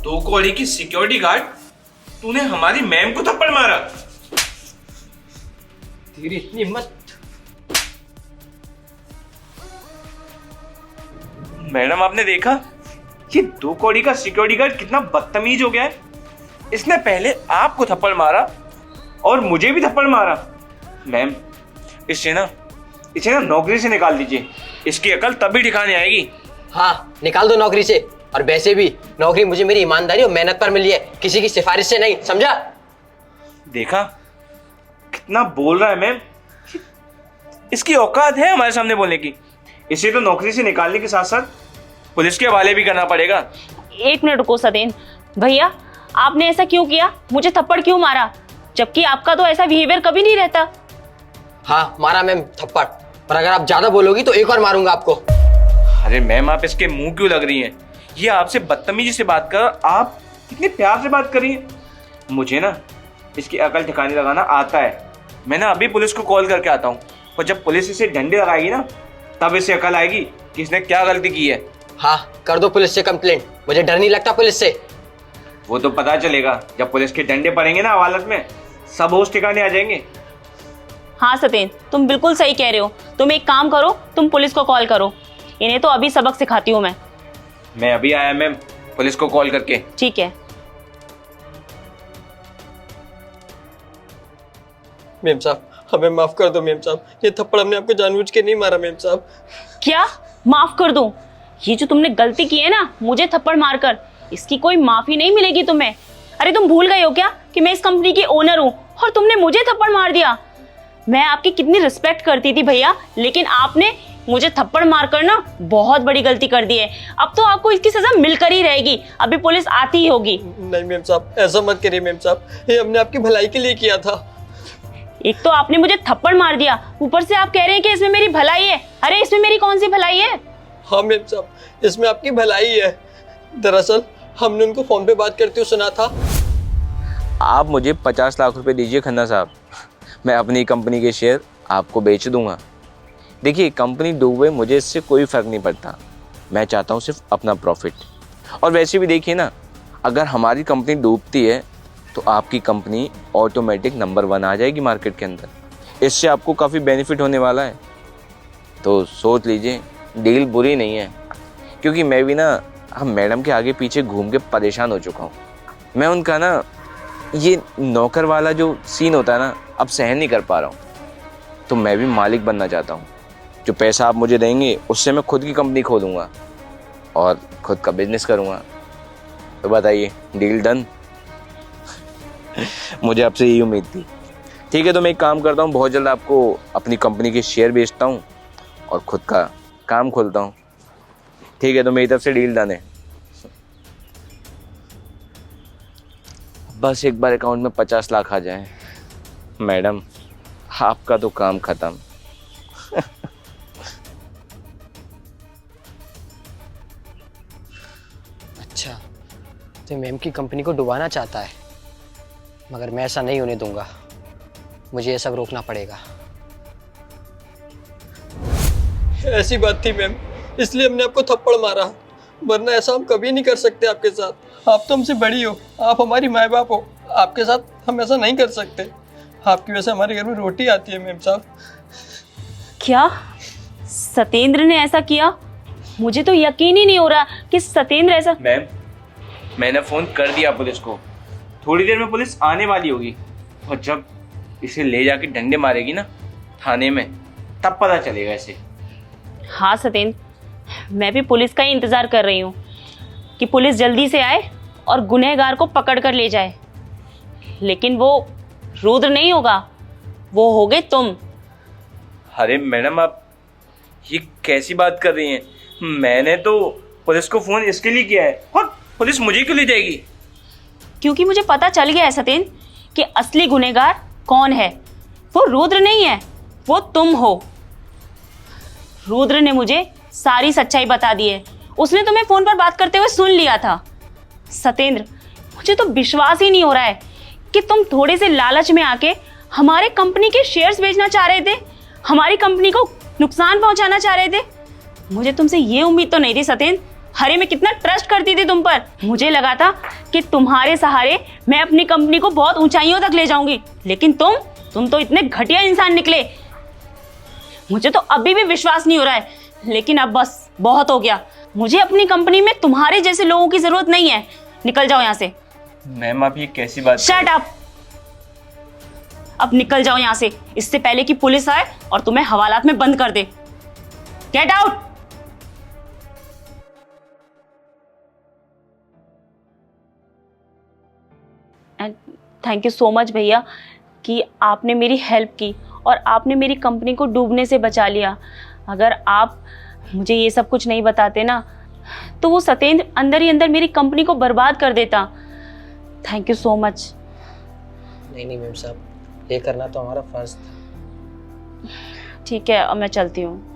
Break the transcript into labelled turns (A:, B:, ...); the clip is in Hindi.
A: दो कौड़ी की सिक्योरिटी गार्ड, तूने हमारी मैम को थप्पड़ मारा।
B: तेरी इतनी हिम्मत।
A: मैडम आपने देखा ये दो कौड़ी का सिक्योरिटी गार्ड कितना बदतमीज हो गया है। इसने पहले आपको थप्पड़ मारा और मुझे भी थप्पड़ मारा। मैम इसे ना नौकरी से निकाल दीजिए, इसकी अकल तभी ठिकाने आएगी।
B: हाँ, निकाल दो नौकरी से। और वैसे भी नौकरी मुझे मेरी ईमानदारी और मेहनत पर मिली है, किसी की सिफारिश से नहीं, समझा?
A: देखा कितना बोल रहा है मैम, इसकी औकात है हमारे सामने बोलने की। इसे तो नौकरी से निकालने के साथ साथ पुलिस के हवाले भी करना पड़ेगा।
C: एक मिनट रुको सतेंद्र भैया, आपने ऐसा क्यों किया? मुझे थप्पड़ क्यों मारा, जबकि आपका तो ऐसा बिहेवियर कभी नहीं रहता।
B: हाँ मारा मैम थप्पड़, और अगर आप ज्यादा बोलोगी तो एक और मारूंगा आपको।
A: अरे मैम आप इसके मुंह क्यों लग रही हैं? ये आपसे बदतमीजी से बात कर, आप कितने प्यार से बात कर रही हैं। मुझे ना इसकी अकल ठिकाने लगाना आता है। मैं ना अभी पुलिस को कॉल करके आता हूँ, और जब पुलिस इसे डंडे लगाएगी ना तब इसे अकल आएगी कि इसने क्या गलती की है।
B: हाँ कर दो पुलिस से कंप्लेंट, मुझे डर नहीं लगता पुलिस से।
A: वो तो पता चलेगा जब पुलिस के डंडे पड़ेंगे ना अदालत में, सब होश ठिकाने आ जाएंगे।
C: हाँ सतेंद्र, तुम बिल्कुल सही कह रहे हो। तुम एक काम करो, तुम पुलिस को कॉल करो। इन्हें तो अभी सबक सिखाती हूँ मैं
A: अभी आया मैम, पुलिस को कॉल करके।
C: ठीक है।
B: मेम साहब हमें माफ कर दो मेम साहब, ये थप्पड़ हमने आपको जानबूझ के नहीं मारा मेम साहब।
C: क्या माफ कर दूं? ये जो तुमने गलती की है ना मुझे थप्पड़ मारकर, इसकी कोई माफी नहीं मिलेगी तुम्हें। अरे तुम भूल गए हो क्या कि मैं इस कंपनी की ओनर हूँ, और तुमने मुझे थप्पड़ मार दिया। मैं आपकी कितनी रिस्पेक्ट करती थी भैया, लेकिन आपने मुझे थप्पड़ मारकर ना बहुत बड़ी गलती कर दी है। अब तो आपको इसकी सजा मिलकर ही रहेगी, अभी पुलिस आती ही होगी।
B: नहीं मेम साहब ऐसा मत करिए मेम साहब, ये हमने आपकी भलाई के लिए किया था।
C: एक तो आपने मुझे थप्पड़ मार दिया, ऊपर से आप कह रहे हैं कि इसमें मेरी भलाई है। अरे इसमें मेरी कौन सी भलाई है?
B: हाँ मेम साहब इसमें आपकी भलाई है। दरअसल हमने उनको फोन पे बात करते हुए सुना था।
A: आप मुझे 50 लाख रुपए दीजिए खन्ना साहब, मैं अपनी कंपनी के शेयर आपको बेच दूंगा। देखिए कंपनी डूबे मुझे इससे कोई फ़र्क नहीं पड़ता, मैं चाहता हूँ सिर्फ अपना प्रॉफिट। और वैसे भी देखिए ना, अगर हमारी कंपनी डूबती है तो आपकी कंपनी ऑटोमेटिक नंबर 1 आ जाएगी मार्केट के अंदर। इससे आपको काफ़ी बेनिफिट होने वाला है। तो सोच लीजिए, डील बुरी नहीं है, क्योंकि मैं भी ना हम मैडम के आगे पीछे घूम के परेशान हो चुका हूँ। मैं उनका ना ये नौकर वाला जो सीन होता है ना अब सहन नहीं कर पा रहा हूँ। तो मैं भी मालिक बनना चाहता हूँ। जो पैसा आप मुझे देंगे उससे मैं खुद की कंपनी खोलूँगा और खुद का बिजनेस करूँगा। तो बताइए डील डन? मुझे आपसे यही उम्मीद थी। ठीक है तो मैं एक काम करता हूँ, बहुत जल्द आपको अपनी कंपनी के शेयर बेचता हूँ और खुद का काम खोलता हूँ। ठीक है तो मेरी तरफ से डील डन है। बस एक बार अकाउंट में 50 लाख आ जाए, मैडम आपका तो काम खत्म।
B: अच्छा तो मैम की कंपनी को डुबाना चाहता है, मगर मैं ऐसा नहीं होने दूंगा। मुझे ये सब रोकना पड़ेगा। ऐसी बात थी मैम, इसलिए हमने आपको थप्पड़ मारा, वरना ऐसा हम कभी नहीं कर सकते आपके साथ। आप तो हमसे बड़ी हो, आप हमारी माँ बाप हो, आपके साथ हम ऐसा नहीं कर सकते। आपकी वजह से हमारे घर में रोटी आती है मैम साहब।
C: क्या सतेंद्र ने ऐसा किया? मुझे तो यकीन ही नहीं हो रहा कि सतेंद्र ऐसा।
A: मैम मैंने फ़ोन कर दिया पुलिस को, थोड़ी देर में पुलिस आने वाली होगी, और जब इसे ले जाके डंडे मारेगी ना थाने में तब पता चलेगा इसे।
C: हाँ सतेंद्र, मैं भी पुलिस का ही इंतजार कर रही हूँ कि पुलिस जल्दी से आए और गुनहगार को पकड़ कर ले जाए। लेकिन वो रुद्र नहीं होगा, वो होगे तुम।
A: अरे मैडम आप ये कैसी बात कर रही हैं? मैंने तो पुलिस को फ़ोन इसके लिए किया है, और पुलिस मुझे क्यों ले जाएगी?
C: क्योंकि मुझे पता चल गया है सतेंद्र कि असली गुनहगार कौन है। वो रुद्र नहीं है, वो तुम हो। रुद्र ने मुझे सारी सच्चाई बता दी है, उसने तुम्हें फोन पर बात करते हुए सुन लिया था। सतेंद्र मुझे तो विश्वास ही नहीं हो रहा है कि तुम थोड़े से लालच में आके हमारे कंपनी के शेयर्स बेचना चाह रहे थे, हमारी कंपनी को नुकसान पहुंचाना चाह रहे थे। मुझे तुमसे ये उम्मीद तो नहीं थी सतेंद्र। अरे मैं कितना ट्रस्ट करती थी तुम पर। मुझे लगा था कि तुम्हारे सहारे मैं अपनी कंपनी को बहुत ऊंचाइयों तक ले जाऊंगी, लेकिन तुम तो इतने घटिया इंसान निकले। मुझे तो अभी भी विश्वास नहीं हो रहा है, लेकिन अब बस बहुत हो गया। मुझे अपनी कंपनी में तुम्हारे जैसे लोगों की जरूरत नहीं है। निकल जाओ यहाँ से।
A: मैम आप ये कैसी बात?
C: Shut up. अब निकल जाओ यहाँ से, इससे पहले कि पुलिस आए और तुम्हें हवालात में बंद कर दे। Get out. And thank you so much भैया कि आपने मेरी हेल्प की और आपने मेरी कंपनी को डूबने से बचा लिया। अगर आप मुझे ये सब कुछ नहीं बताते ना, तो वो सतेंद्र अंदर ही अंदर मेरी कंपनी को बर्बाद कर देता। Thank you so much.
B: नहीं मैम साहब, ये करना तो हमारा फर्ज था।
C: ठीक है, अब मैं चलती हूँ।